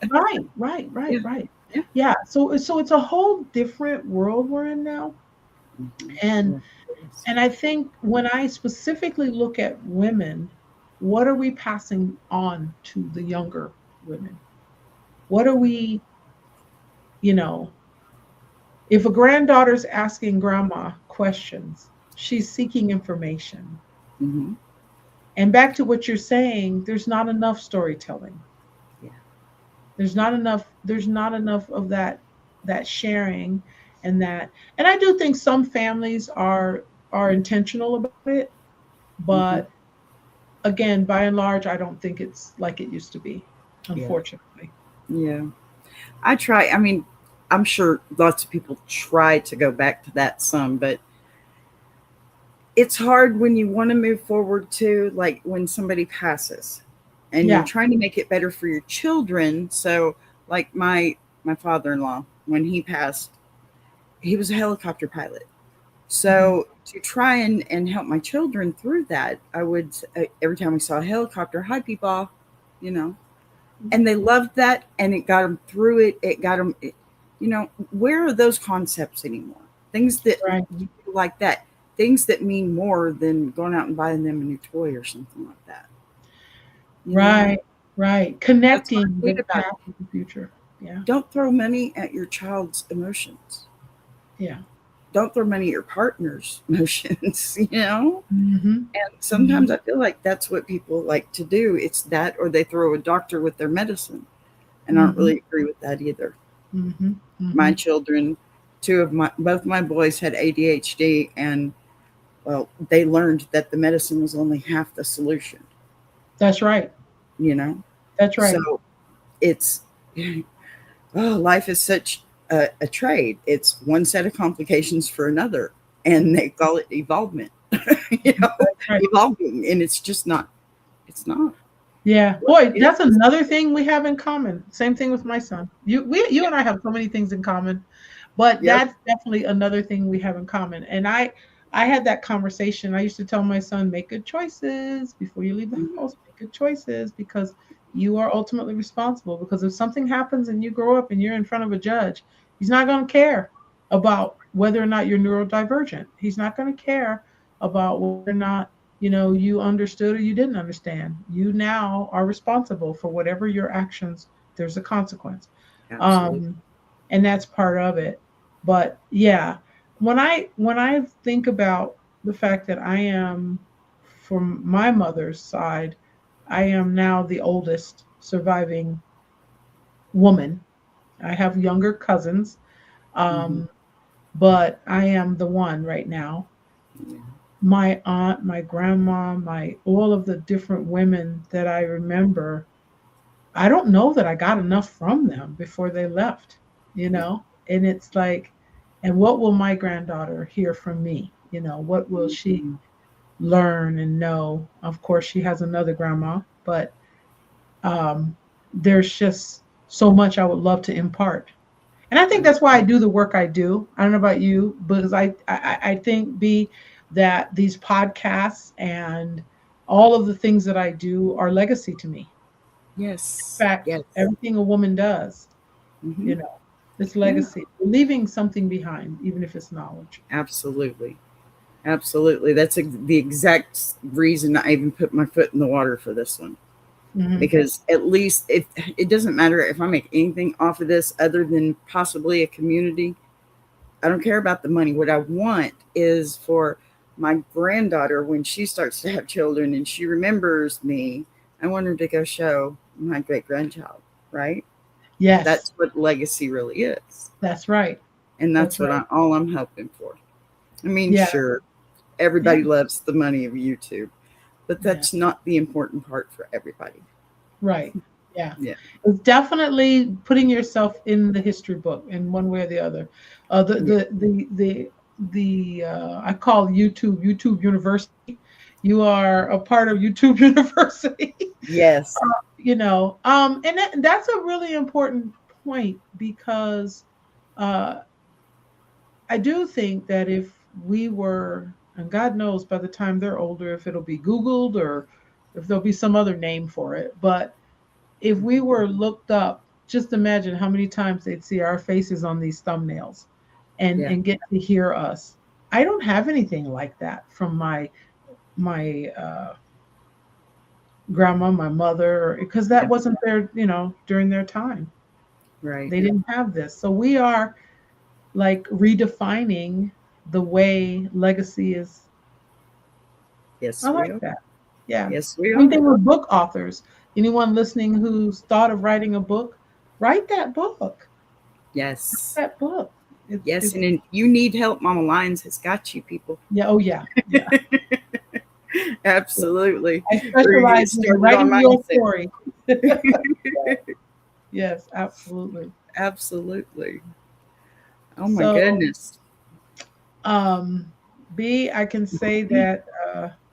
Right, right, right, Yeah. right. Yeah. Yeah, so it's a whole different world we're in now. Hmm. And Yeah. It is. and I think when I specifically look at women, what are we passing on to the younger women? What are we, you know, if a granddaughter's asking grandma questions, she's seeking information. Hmm. And back to what you're saying, there's not enough storytelling. Yeah. There's not enough of that that sharing and that. And I do think some families are intentional about it, Hmm. but again, by and large, I don't think it's like it used to be, Yeah. unfortunately. Yeah. I try. I mean, I'm sure lots of people try to go back to that some, but it's hard when you want to move forward to like when somebody passes and you're Yeah. trying to make it better for your children. So like my father-in-law, when he passed, he was a helicopter pilot. Mhm. So to try and help my children through that, I would every time we saw a helicopter, hi people, you know, and they loved that, and it got them through it. It got them, you know, where are those concepts anymore? Things that Right. you do like that, things that mean more than going out and buying them a new toy or something like that. You know, Right. Right. that's what Connecting I hate the about it. past with the future. Yeah. Don't throw money at your child's emotions. Yeah. Don't throw money at your partner's emotions. You know, Hmm. and Hmm. sometimes I feel like that's what people like to do. It's that, or they throw a doctor with their medicine, and I don't Hmm. really agree with that either. Hmm. My Hmm. children, both my boys had ADHD, and well, they learned that the medicine was only half the solution, That's right. you know? That's right. So it's, oh, life is such a trade. It's one set of complications for another, and they call it evolvement, you know, That's right. evolving, and it's just not, it's not Yeah. what Boy, it that's is. another thing we have in common. Same thing with my son. You Yeah. and I have so many things in common. But Yep. that's definitely another thing we have in common. And I had that conversation. I used to tell my son, make good choices before you leave the Mhm. house. Make good choices because you are ultimately responsible. Because if something happens and you grow up and you're in front of a judge, he's not going to care about whether or not you're neurodivergent. He's not going to care about whether or not you understood or you didn't understand. You now are responsible for whatever your actions. There's a consequence. Absolutely. Um, and that's part of it. But yeah, when I think about the fact that I am, from my mother's side, I am now the oldest surviving woman. I have younger cousins, Hmm. um, but I am the one right now. Yeah. My aunt, my grandma, my all of the different women that I remember, I don't know that I got enough from them before they left, you Yeah. know? And it's like, and what will my granddaughter hear from me? What will she Mhm. learn and know? Of course, she has another grandma, but um, there's just so much I would love to impart. And I think that's why I Absolutely. do the work I do. I don't know about you, because I think that these podcasts and all of the things that I do are legacy to me. Yes. In fact, Yes. everything a woman does, Hmm. you know, it's Yeah. legacy. We're leaving something behind, even if it's knowledge. Absolutely. Absolutely. That's the exact reason I even put my foot in the water for this one. Hmm. Because at least it doesn't matter if I make anything off of this other than possibly a community. I don't care about the money. What I want is for my granddaughter, when she starts to have children and she remembers me, I want her to go show my great grandchild, right? Yes, That's what legacy really is. that's right. And that's That's what right. all I'm hoping for. I mean, Yeah, sure, yeah, everybody loves the money of YouTube, but yeah. that's not the important part for everybody. Right. Yeah. Yeah. It's definitely putting yourself in the history book in one way or the other. Yeah. I call YouTube University. You are a part of YouTube University. Yes. And that's a really important point because uh, I do think that if we were, and God knows by the time they're older, if it'll be Googled or if there'll be some other name for it, but if we were looked up, just imagine how many times they'd see our faces on these thumbnails and Yeah. and get to hear us. I don't have anything like that from my grandma, my mother, because that Yeah. wasn't their, during their time. Right. They didn't have this. So we are like redefining the way legacy is. Yes, I we like are. that. Yeah. Yes, we Same are. thing with book authors. Anyone listening who's thought of writing a book, write that book. Yes. That book. Yes. It's And if you need help, Mama Lions has got you, people. yeah. Oh yeah. Yeah. Yeah. Absolutely. I We're going to get specialize in started on writing your mindset. story. Yes, absolutely. Absolutely. Oh my So, goodness. um, B, I can say that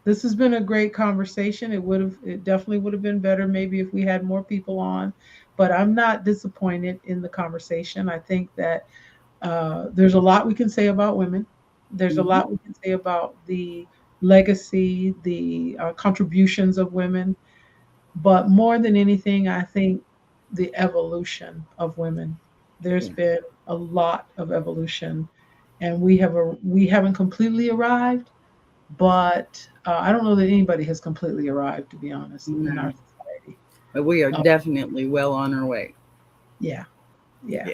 this has been a great conversation. It definitely would have been better maybe if we had more people on, but I'm not disappointed in the conversation. I think that there's a lot we can say about women. There's a Mhm. lot we can say about the legacy, the contributions of women. But more than anything, I think the evolution of women. There's Yeah. been a lot of evolution, and we haven't completely arrived. But I don't know that anybody has completely arrived, to be honest, in our No. society. But we are Uh, definitely well on our way. yeah, yeah,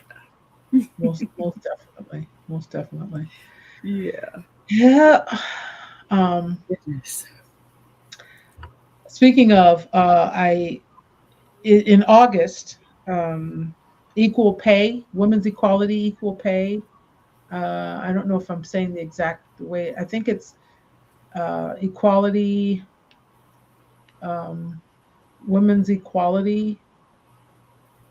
Yeah. most definitely, most definitely. Yeah. Yeah. Um, Goodness. Speaking of, in August, um, equal pay, women's equality, equal pay. I don't know if I'm saying the exact way. I think it's equality, um, Women's Equality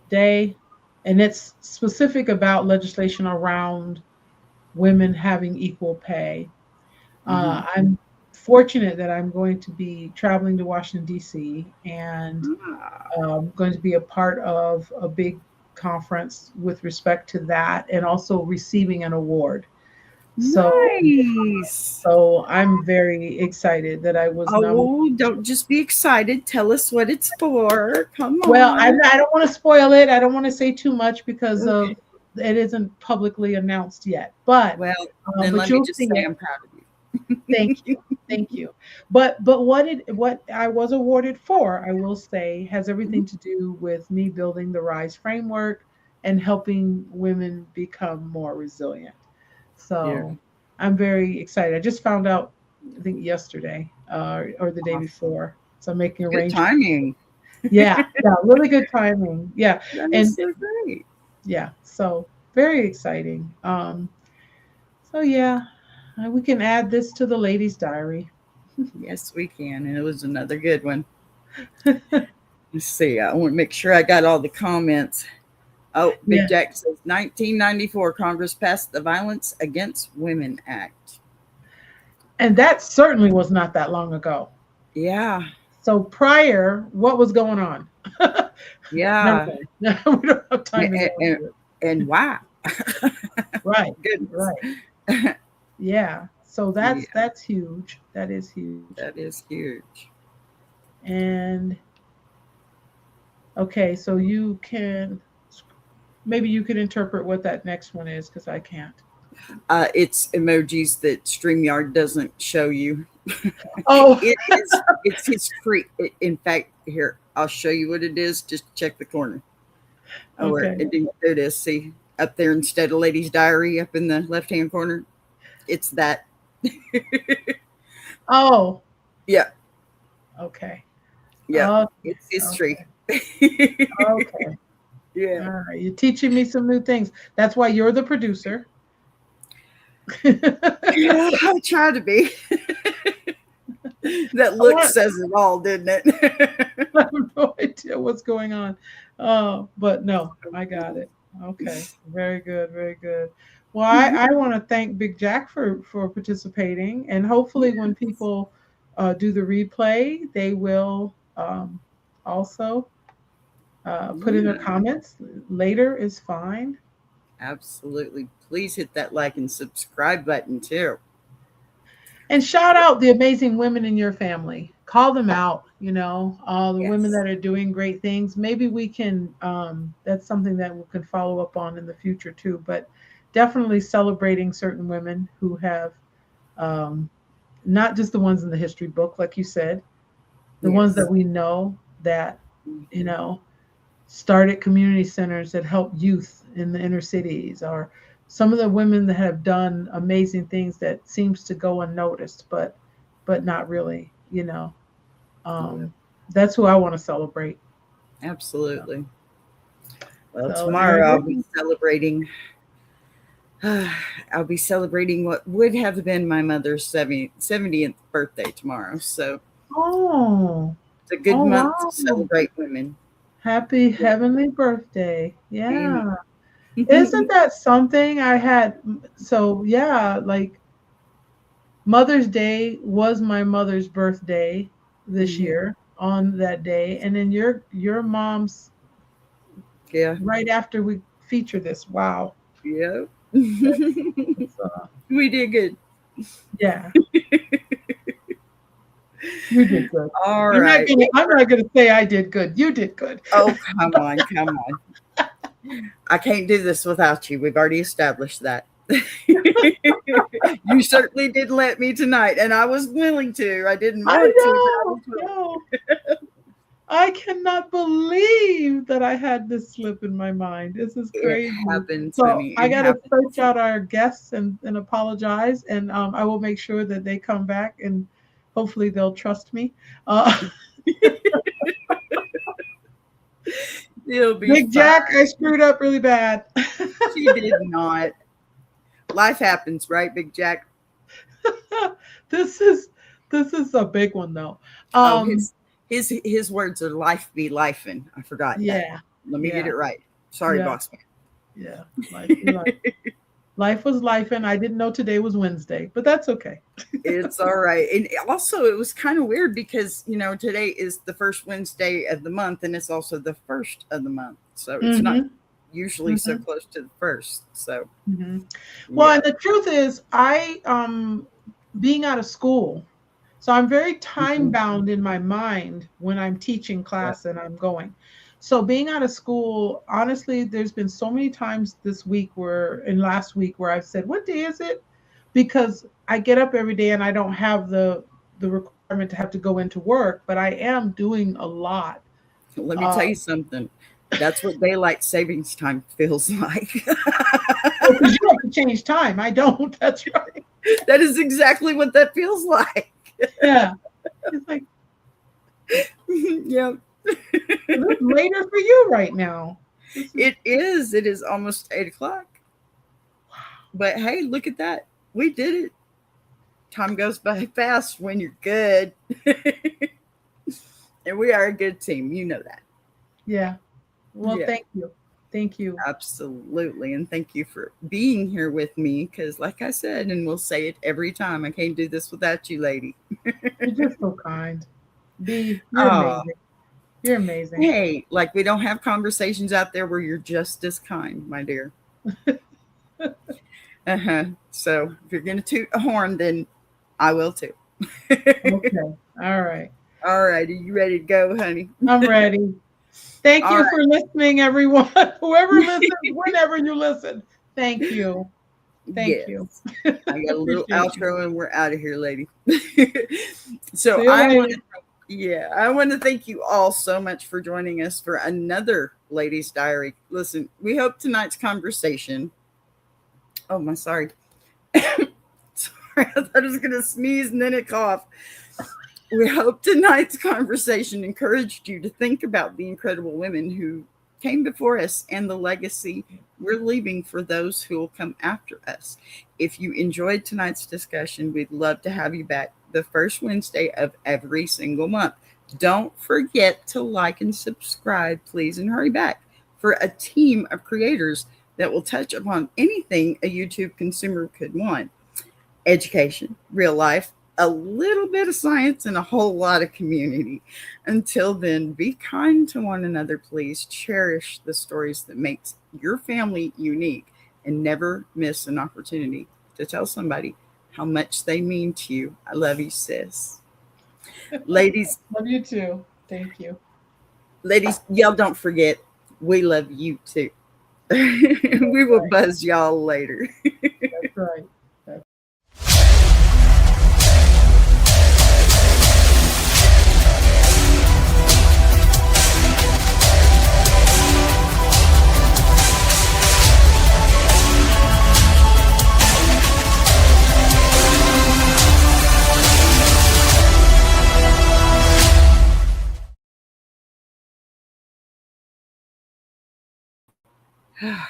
Day, and it's specific about legislation around women having equal pay. Hmm. I'm fortunate that I'm going to be traveling to Washington D.C. and Ah, going to be a part of a big conference with respect to that, and also receiving an award. So, nice. so I'm very excited that I was nominated. Oh, don't just be excited. Tell us what it's for. Come Well, on. I don't want to spoil it. I don't want to say too much because Okay. of it isn't publicly announced yet. But Well, then but let me you'll just see say it. I'm proud of Thank you. you. Thank you. But what I was awarded for, I will say, has everything to do with me building the RISE framework and helping women become more resilient. Yeah. So I'm very excited. I just found out, I think yesterday or the day Awesome. before. So I'm making Good arrangements. timing. Yeah, yeah, really good timing. Yeah, That is and so great. yeah, so very exciting. So yeah, we can add this to the ladies' diary. Yes, we can. And it was another good one. Let's see. I want to make sure I got all the comments. Oh, Big Yeah, Jack says 1994 Congress passed the Violence Against Women Act. and that certainly was not that long ago. Yeah. So prior, what was going on? Never Yeah. mind. We don't have time to go And, into it. and why? Right, Goodness. right. Yeah. So Yeah, that's huge. That is huge. that is huge. And okay, so you can maybe you could interpret what that next one is because I can't. It's emojis that StreamYard doesn't show you. Oh, It's his free. In fact, here I'll show you what it is. Just check the corner. Oh, where okay. there it is. See up there instead of Lady's Diary up in the left hand corner. It's that. Oh, Yeah, okay. yeah. Okay. It's history. Okay. Okay. Yeah. All right. You're teaching me some new things. That's why you're the producer. Yeah, I try to be. That I look want says it all, didn't it? I have no idea what's going on. But no, I got it. Okay. Very good. Very good. Well, I want to thank Big Jack for participating. And hopefully when people do the replay, they will also put in their Yeah, comments. Later is fine. absolutely. Please hit that like and subscribe button too. And shout out the amazing women in your family. Call them out, the women Yes. that are doing great things. Maybe we can, that's something that we can follow up on in the future too. But definitely celebrating certain women who have, um, not just the ones in the history book, like you said, the ones Yes. that we know that, you Mhm. know, started community centers that help youth in the inner cities, or some of the women that have done amazing things that seems to go unnoticed, but not really, Yeah, that's who I want to celebrate. So, absolutely. Well, So there tomorrow it I'll be is. celebrating. I'll be celebrating what would have been my mother's 70th birthday tomorrow. So Oh, it's a good oh month to wow. celebrate women. Happy Yeah. heavenly birthday. Amen. Yeah. Isn't that something I had? So, yeah, like Mother's Day was my mother's birthday this Mhm. year on that day. And then your mom's Yeah. right after we feature this. Wow. Yeah. That's, We did good. yeah, you did good. All right. We I'm not gonna say I did good. You did good. Oh, come on, come on. I can't do this without you. We've already established that. You certainly didn't let me tonight, and I was willing to. I didn't I want to, but I know. was willing. No. I cannot believe that I had this slip in my mind. This is It crazy. happens, So honey. I It got to happens. search out our guests and apologize, and I will make sure that they come back and hopefully they'll trust me. Uh, It'll be Big fine. Jack, I screwed up really bad. She did not. Life happens, right, Big Jack? this is this is a big one though. Oh, Um, his words are life be lifing. I forgot that. yeah, Let me get yeah, it right. Sorry, yeah, boss yeah. Life was life, and I didn't know today was Wednesday, but that's okay. It's all right. And also, it was kind of weird because, today is the first Wednesday of the month and it's also the first of the month. So it's not Hmm. usually so close to the first. So, Hmm. Well, yeah. and the truth is, I being out of school, so I'm very time Mhm. bound in my mind when I'm teaching Yeah. class and I'm going. So being out of school, honestly, there's been so many times this week and last week where I've said, "What day is it?" Because I get up every day and I don't have the requirement to have to go into work, but I am doing a lot. Let me Uh, tell you something. That's what daylight savings time feels like. because you have to change time. I don't. That's right. That is exactly what that feels like. Yeah. It's like, Yeah. it's later for you right now. This is It is. It is almost 8 o'clock. But hey, look at that. We did it. Time goes by fast when you're good. And we are a good team. You know that. yeah. Well, Yeah, thank you. Thank you. absolutely. And thank you for being here with me. Because, like I said, and we'll say it every time, I can't do this without you, lady. You're just so kind. You're Oh, amazing. You're amazing. hey, like we don't have conversations out there where you're just as kind, my dear. Uh huh. So if you're going to toot a horn, then I will too. Okay. All right. All right. Are you ready to go, honey? I'm ready. Thank All you for listening, everyone. Whoever right. listens, whenever you listen. Thank you. Thank Yes. you. I got a little Appreciate you. outro and we're out of here, lady. So See you later. I want to thank you all so much for joining us for another Ladies Diary. Listen, we hope tonight's conversation. Oh my, sorry. Sorry, I thought I was gonna sneeze and then it cough. We hope tonight's conversation encouraged you to think about the incredible women who came before us and the legacy we're leaving for those who will come after us. If you enjoyed tonight's discussion, we'd love to have you back the first Wednesday of every single month. Don't forget to like and subscribe, please, and hurry back for a team of creators that will touch upon anything a YouTube consumer could want: education, real life, a little bit of science, and a whole lot of community. Until then, be kind to one another, please. Cherish the stories that makes your family unique and never miss an opportunity to tell somebody how much they mean to you. I love you, sis. Ladies, Love you too. Thank you. y'all don't forget, we love you too. We will Right. buzz y'all later. That's right. That's